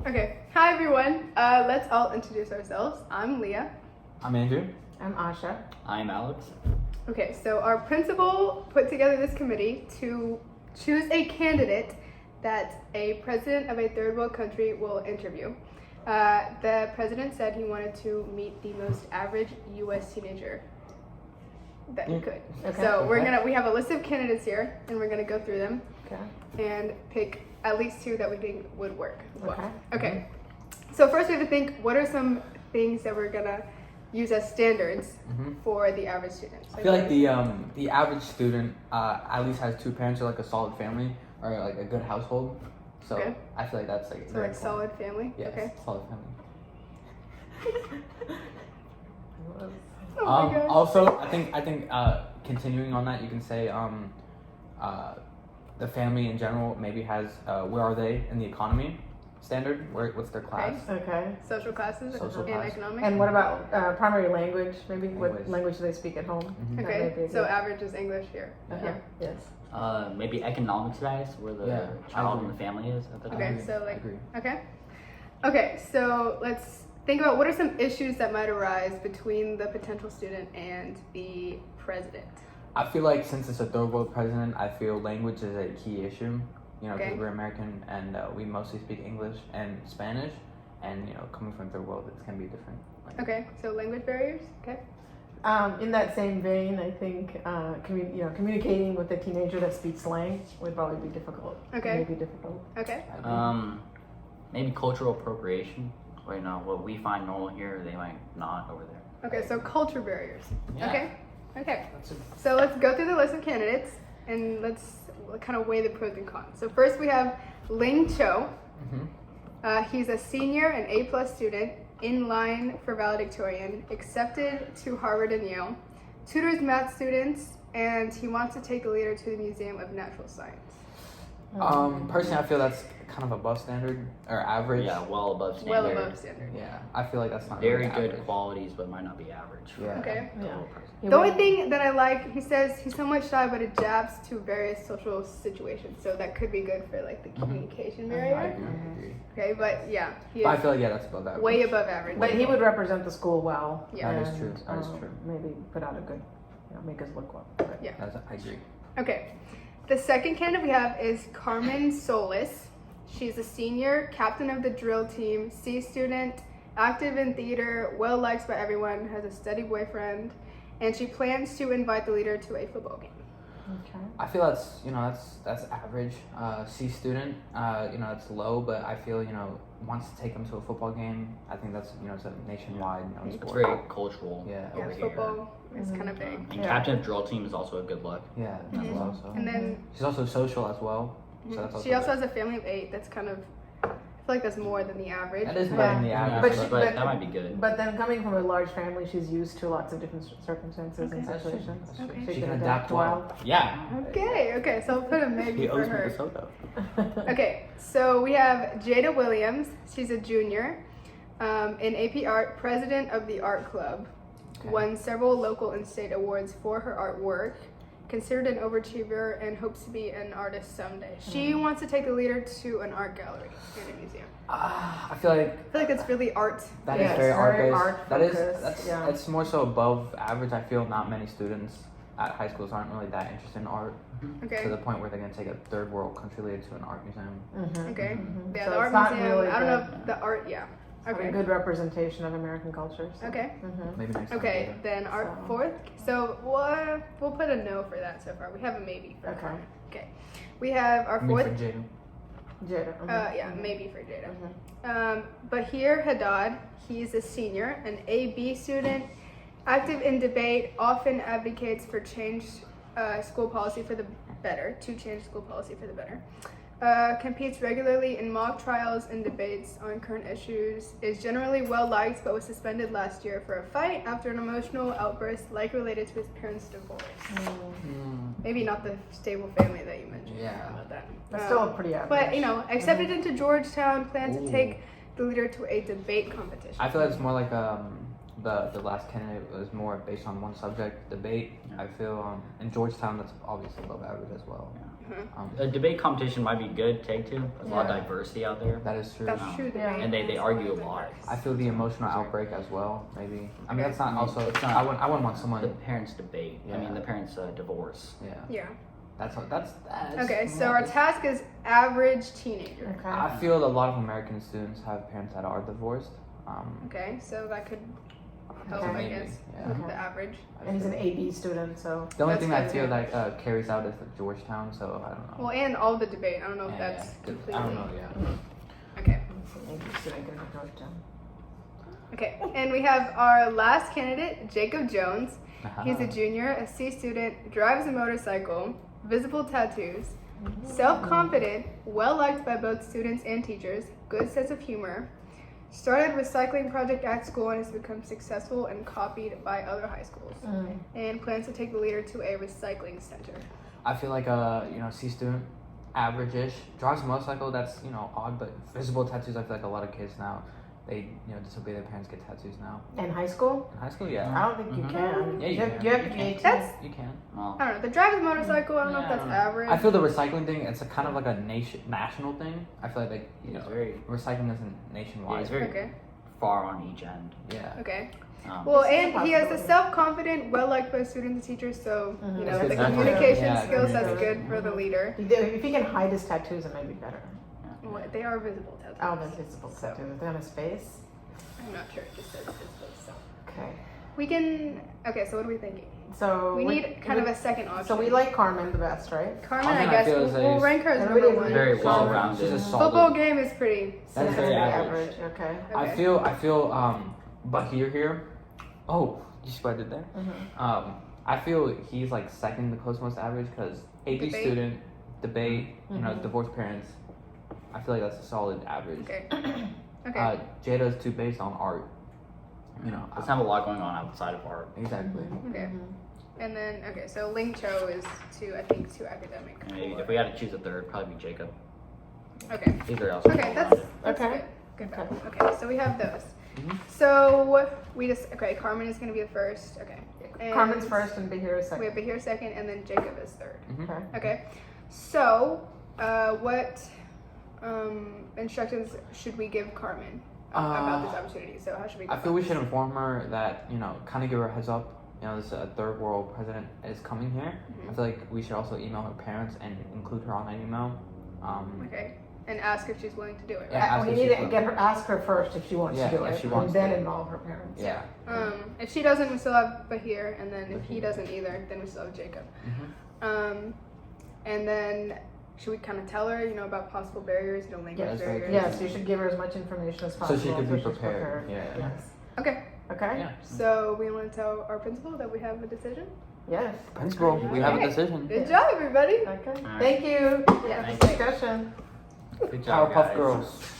Okay, hi everyone. Let's all introduce ourselves. I'm Leah. I'm Andrew. I'm Asha. I'm Alex. Okay, so our principal put together this committee to choose a candidate that a president of a third world country will interview. The president said he wanted to meet the most average U.S. teenager that he could. Okay. So we have a list of candidates here, and we're gonna go through them Okay. and pick at least two that we think would work well. Okay. Okay. So first we have to think, what are some things that we're gonna use as standards for the average student? I feel like the average student at least has two parents or like a solid family or like a good household. So Okay. I feel like that's like So very like important. solid family? Yes, Okay. solid family. Oh my gosh. Also, I think continuing on that, you can say the family in general maybe has where are they in the economy standard? What's their class? Okay. Social classes Social and class. economics? And what about primary language? Maybe English. what language do they speak at home? Mhm. That may Okay, be a so good- average is English here. Uh-huh. Yes. Maybe economics guys, where the Yeah, I child agree. and the family is at the time. Okay, agree. so I like, agree. okay, so let's think about what are some issues that might arise between the potential student and the president. I feel like since it's a third world president, I feel language is a key issue. You know, because Okay. we're American and we mostly speak English and Spanish, and you know, coming from third world, it's gonna be different. Okay, so language barriers. Okay. In that same vein, I think communicating with a teenager that speaks slang would probably be difficult. Okay. Maybe difficult. Okay. I agree. Maybe cultural appropriation. Where, what we find normal here, they might not over there. Okay, so culture barriers. Yeah. Okay. Okay. That's a, So let's go through the list of candidates and let's kind of weigh the pros and cons. So first we have Ling Cho. He's a senior and A+ student, in line for valedictorian, accepted to Harvard and Yale, tutors math students, and he wants to take the leader to the Museum of Natural Science. Personally, I feel that's kind of above standard or average. Yeah, well above standard. Well above standard. Yeah, I feel like that's not Very really good average. qualities, but might not be average. For Yeah. Okay. the Yeah. whole person. The only thing that I like, he says he's somewhat shy, but adapts to various social situations. So that could be good for like the communication I barrier. agree. I agree. Okay, but yeah, he But I is feel like that's above average. way above average. But he would represent the school well. Yeah. That is and, true. That is true. Maybe put out a good, make us look well. But Yeah. I agree. Okay. The second candidate we have is Carmen Solis. She's a senior, captain of the drill team, C student, active in theater, well liked by everyone, has a steady boyfriend, and she plans to invite the leader to a football game. Okay. I feel that's average. C student, it's low, but I feel wants to take them to a football game. I think that's it's a nationwide It's sport. very cultural Yeah. over Yeah, here. football is kind of big. And Yeah. captain of drill team is also a good look. Yeah, that's Mhm. also. And then She's also social as well. So that's she also good. has a family of 8. That's kind of, I feel like that's more than the average. That is but- better than the Yeah, average. But but she- that might be good. But then coming from a large family, she's used to lots of different circumstances and That's true. situations. That's true. Okay. She She can can adapt adapt well. well. Yeah. Okay, so I'll put a maybe He for owes me her. the soda. Okay, so we have Jada Williams. She's a junior in AP Art, president of the art club. Okay. Won several local and state awards for her artwork. Considered an overachiever and hopes to be an artist someday. She wants to take the leader to an art gallery in a museum. I feel like I feel like it's really art. that is Yes, very very art-based. art That is focused, that's yeah. it's more so above average. I feel not many students at high schools aren't really that interested in art to Okay. the point where they're gonna take a third world country leader to an art museum. Mhm. Okay. Mhm. Yeah, So the it's art not museum. really I don't know good. if the art. Yeah. Not a Okay. good representation of American culture. So. Okay. Mhm. Maybe next time. Okay. later. Then our So- fourth. So we'll put a no for that so far. We have a maybe for Okay. Carmen. Okay. We have our I mean, fourth. for Jada. Jada. Yeah, maybe for Jada. Mhm. Bahir Haddad, he's a senior, an AB student, active in debate, often advocates for change school policy for the better, to change school policy for the better. Competes regularly in mock trials and debates on current issues, is generally well liked but was suspended last year for a fight after an emotional outburst likely related to his parents' divorce. Maybe not the stable family that you mentioned. Yeah. About that. That's still a pretty average. But accepted into Georgetown, plans to Ooh. take the leader to a debate competition. I feel like it's more like the last candidate was more based on one subject debate. Yeah. I feel in Georgetown that's obviously above average as well. A debate competition might be good, take two. There's a lot of diversity out there. That is true. That's true. Yeah. debate And they is argue a always lot. advice. I feel the emotional outbreak as well. Maybe. I mean, Okay. that's not also. It's not- I wouldn't want someone. The parents debate. I Yeah. mean, the parents divorce. Yeah. Yeah. That's Okay, so our task is average teenager. Okay. I feel a lot of American students have parents that are divorced. Okay, so that could help, Okay. I Maybe, guess, yeah. with Okay. the average. And he's an AB student, so. The only That's thing I good, feel yeah. like carries out is like Georgetown, so I don't know. Well, and all the debate. I don't know if Yeah, that's yeah. completely. I don't know. Yeah. Okay. He's an AB student going to Georgetown. Okay, and we have our last candidate, Jacob Jones. He's a junior, a C student, drives a motorcycle, visible tattoos, self-confident, well-liked by both students and teachers, good sense of humor, started recycling project at school and has become successful and copied by other high schools, and plans to take the leader to a recycling center. I feel like C student, average-ish, drives a motorcycle. That's odd, but visible tattoos. I feel like a lot of kids now, they disobey their parents, get tattoos now. In high school? In high school, I yeah, don't think you can. Yeah, you have, can. you have to You be can. 18. That's, you can. Well, I don't know, the drives a motorcycle, I don't know if Yeah, I that's don't know. average. I feel the recycling thing. It's a kind of like a national thing. I feel like it's very, recycling isn't nationwide. it's very Okay, far on each end. Yeah. okay. Um, Well, This is a and he has a possibility. self-confident, well-liked by students and teachers, so, Mhm. That's the good. communication Yeah, skills, that's communication. good for the leader. If he can hide his tattoos, it may be better. Well, they are visible tattoos. Oh, the visible So- tattoos. Are they on his face? I'm not sure, it just says visible, so. Okay. We can, okay, so what are we thinking? So We need kind of a second option. So we like Carmen the best, right? Carmen, Carmen, I I guess, feel we'll, is we'll a- rank her as Everybody number one. Very agrees. well-rounded. She's a solid. Football game is pretty. That's That's very pretty average. Okay. I Okay. feel but here. Oh, you see what I did there? Mm-hmm. I feel he's like second to close most average because AP Debate. student, debate, Mhm. divorced parents. I feel like that's a solid average. Okay. Okay. Jada's too based on art. Let's have a lot going on outside of art. Exactly. Okay. And then, okay, so Ling Cho is too academic. Maybe if we had to choose a third, probably be Jacob. Okay. Either else. Okay, that's Okay. good. Good balance. Okay, so we have those. Mhm. So Carmen is going to be the first. Okay. And Carmen's first and Bahir is We have second. Bahir second, and then Jacob is third. Okay. Okay. So, what instructions should we give Carmen about this opportunity? So, how should we? Go I feel we about should this? inform her that kind of give her a heads up. This third world president is coming here. Mhm. I feel like we should also email her parents and include her on that email. Okay. And ask if she's willing to do it. Yeah, Right? ask We if need she's to willing. ask her first if she wants Yeah, to do if it, she wants and then to. involve her parents. Yeah. If she doesn't, we still have Bahir, and then if he Bahir. doesn't either, then we still have Jacob. Mhm. And then should we kind of tell her, about possible barriers, language Yeah, that's very barriers? good. Yes, you should give her as much information as So possible. she could be she's prepared. Yeah. Yes. Okay. Okay. Yeah. So we want to tell our principal that we have a decision. Yes. Principal, we have a Okay. decision. Good job, everybody. Okay. Alright. Thank you. Yeah. Discussion. Good job, Powerpuff guys. Girls.